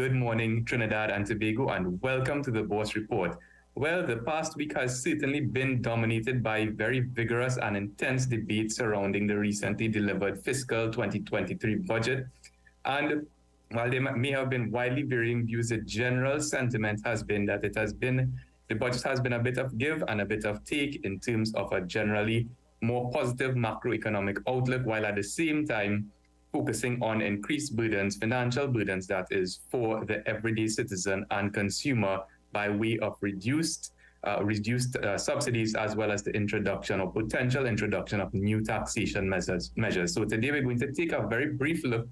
good morning, Trinidad and Tobago, and welcome to the Bourse Report. Well, the past week has certainly been dominated by very vigorous and intense debate surrounding the recently delivered Fiscal 2023 Budget. And while there may have been widely varying views, the general sentiment has been that the budget has been a bit of give and a bit of take in terms of a generally more positive macroeconomic outlook, while at the same time focusing on increased burdens, financial burdens, that is, for the everyday citizen and consumer by way of reduced subsidies, as well as the introduction or potential introduction of new taxation measures. So today we're going to take a very brief look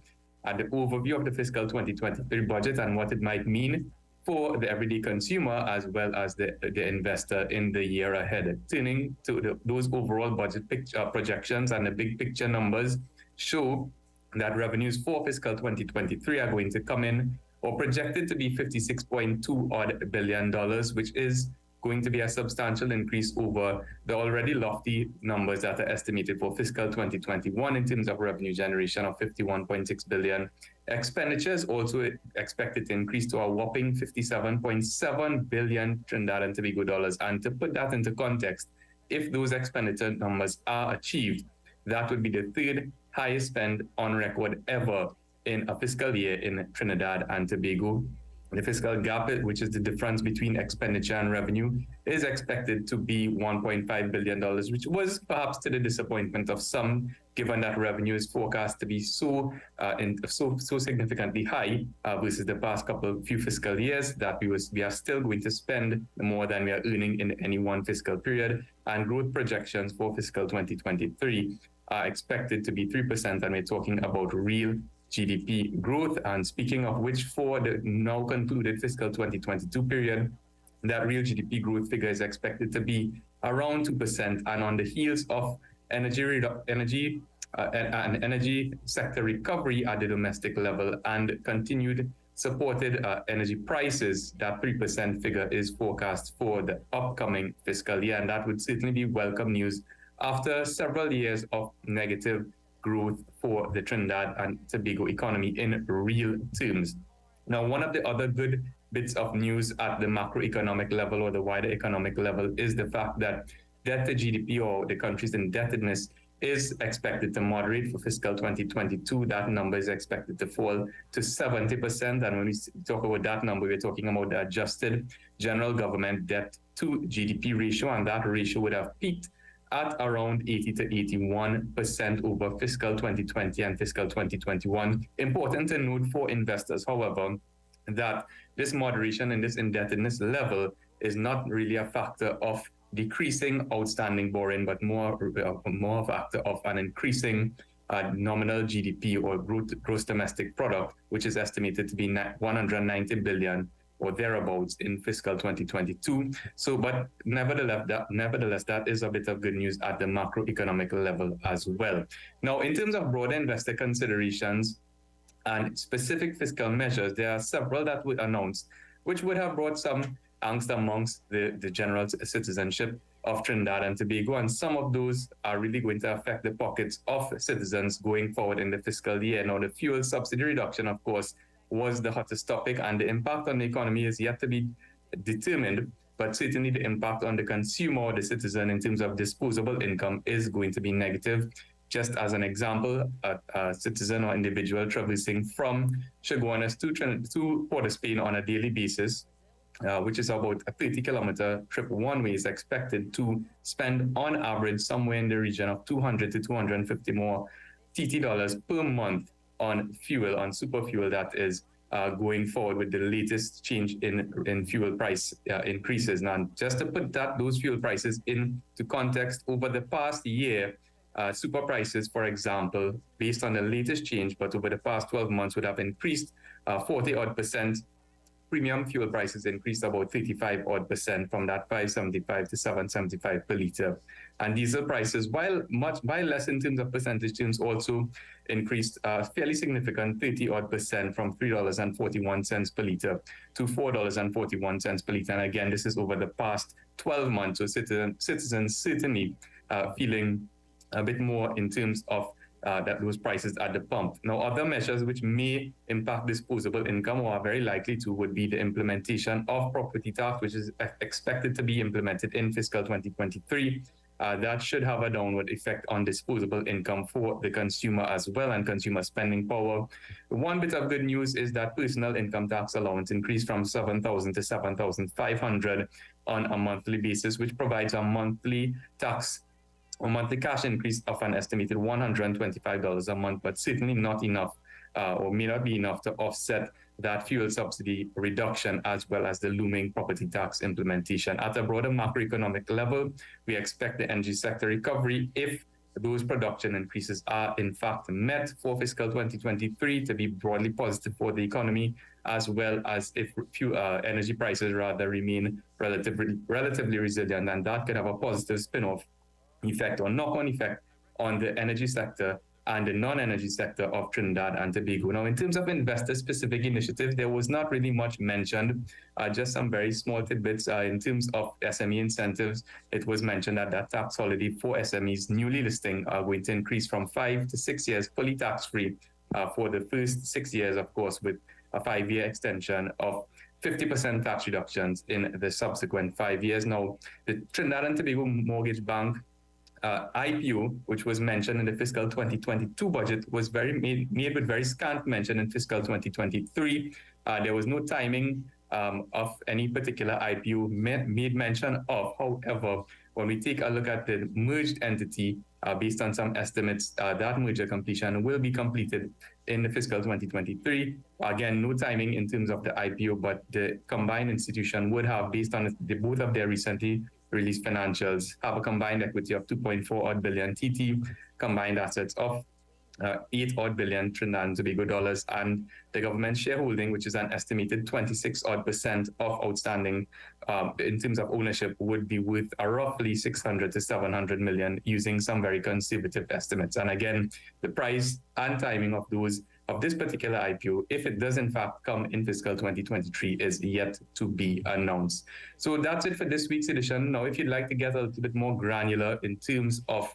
at the overview of the fiscal 2023 budget and what it might mean for the everyday consumer as well as the investor in the year ahead. Turning to those overall budget projections, and the big picture numbers show that revenues for fiscal 2023 are going to come in or projected to be $56.2 billion, which is going to be a substantial increase over the already lofty numbers that are estimated for fiscal 2021 in terms of revenue generation of $51.6 billion. Expenditures also expected to increase to a whopping $57.7 billion Trinidad and Tobago dollars. And to put that into context, if those expenditure numbers are achieved, that would be the third highest spend on record ever in a fiscal year in Trinidad and Tobago. The fiscal gap, which is the difference between expenditure and revenue, is expected to be $1.5 billion, which was perhaps to the disappointment of some, given that revenue is forecast to be so significantly high versus the past few fiscal years that we are still going to spend more than we are earning in any one fiscal period. And growth projections for fiscal 2023 are expected to be 3%, and we're talking about real GDP growth. And speaking of which, for the now concluded fiscal 2022 period, that real GDP growth figure is expected to be around 2%, and on the heels of energy sector recovery at the domestic level and continued supported energy prices, that 3% figure is forecast for the upcoming fiscal year, and that would certainly be welcome news after several years of negative growth for the Trinidad and Tobago economy in real terms. Now, one of the other good bits of news at the macroeconomic level or the wider economic level is the fact that debt to GDP, or the country's indebtedness, is expected to moderate for fiscal 2022. That number is expected to fall to 70%. And when we talk about that number, we're talking about the adjusted general government debt to GDP ratio, and that ratio would have peaked at around 80 to 81% over fiscal 2020 and fiscal 2021. Important to note for investors, however, that this moderation in this indebtedness level is not really a factor of decreasing outstanding borrowing, but more a factor of an increasing nominal GDP, or gross domestic product, which is estimated to be $190 billion or thereabouts in fiscal 2022. So, but nevertheless, that is a bit of good news at the macroeconomic level as well. Now, in terms of broader investor considerations and specific fiscal measures, there are several that were announced, which would have brought some angst amongst the general citizenship of Trinidad and Tobago, and some of those are really going to affect the pockets of citizens going forward in the fiscal year. Now, the fuel subsidy reduction, of course, was the hottest topic, and the impact on the economy is yet to be determined, but certainly the impact on the consumer or the citizen in terms of disposable income is going to be negative. Just as an example, a citizen or individual traversing from Chaguanas to Port of Spain on a daily basis, which is about a 30-kilometer trip one way, is expected to spend on average somewhere in the region of 200 to 250 more TT dollars per month on fuel, on super fuel, that is, going forward with the latest change in fuel price increases. Now, just to put those fuel prices into context, over the past year, super prices, for example, based on the latest change, but over the past 12 months would have increased 40-odd%. Premium fuel prices increased about 35-odd% from that $5.75 to $7.75 per liter. And diesel prices, while less in terms of percentage terms, also increased fairly significant 30-odd% from $3.41 per liter to $4.41 per liter. And again, this is over the past 12 months. So citizens certainly feeling a bit more in terms of that those prices at the pump. Now, other measures which may impact disposable income or are very likely to would be the implementation of property tax, which is expected to be implemented in fiscal 2023. That should have a downward effect on disposable income for the consumer as well and consumer spending power. One bit of good news is that personal income tax allowance increased from $7,000 to $7,500 on a monthly basis, which provides a monthly tax or monthly cash increase of an estimated $125 a month, but certainly not enough or may not be enough to offset that fuel subsidy reduction as well as the looming property tax implementation. At a broader macroeconomic level, we expect the energy sector recovery, if those production increases are in fact met for fiscal 2023, to be broadly positive for the economy, as well as if energy prices rather remain relatively resilient, and that could have a positive spin-off effect or knock-on effect on the energy sector and the non-energy sector of Trinidad and Tobago. Now, in terms of investor-specific initiatives, there was not really much mentioned, just some very small tidbits. In terms of SME incentives, it was mentioned that that tax holiday for SMEs newly listing going to increase from 5 to 6 years, fully tax-free for the first 6 years, of course, with a 5-year extension of 50% tax reductions in the subsequent 5 years. Now, the Trinidad and Tobago Mortgage Bank IPO, which was mentioned in the fiscal 2022 budget, was made with very scant mention in fiscal 2023. There was no timing of any particular IPO made mention of. However, when we take a look at the merged entity, based on some estimates, that merger completion will be completed in the fiscal 2023. Again, no timing in terms of the IPO, but the combined institution would have, based on both of their recently released financials, have a combined equity of 2.4 odd billion TT, combined assets of 8 odd billion Trinidad and Tobago dollars, and the government shareholding, which is an estimated 26 odd % of outstanding in terms of ownership, would be worth roughly 600 to 700 million, using some very conservative estimates. And again, the price and timing of this particular IPO, if it does in fact come in fiscal 2023, is yet to be announced. So that's it for this week's edition. Now, if you'd like to get a little bit more granular in terms of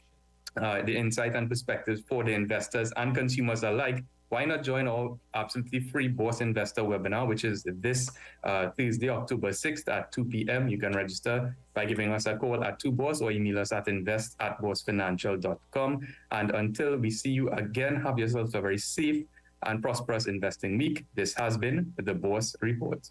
the insight and perspectives for the investors and consumers alike, why not join our absolutely free Bourse Investor webinar, which is this Thursday, October 6th at 2 p.m. You can register by giving us a call at 2Bourse or email us at invest@boursefinancial.com. And until we see you again, have yourselves a very safe and prosperous investing week. This has been the Bourse Report.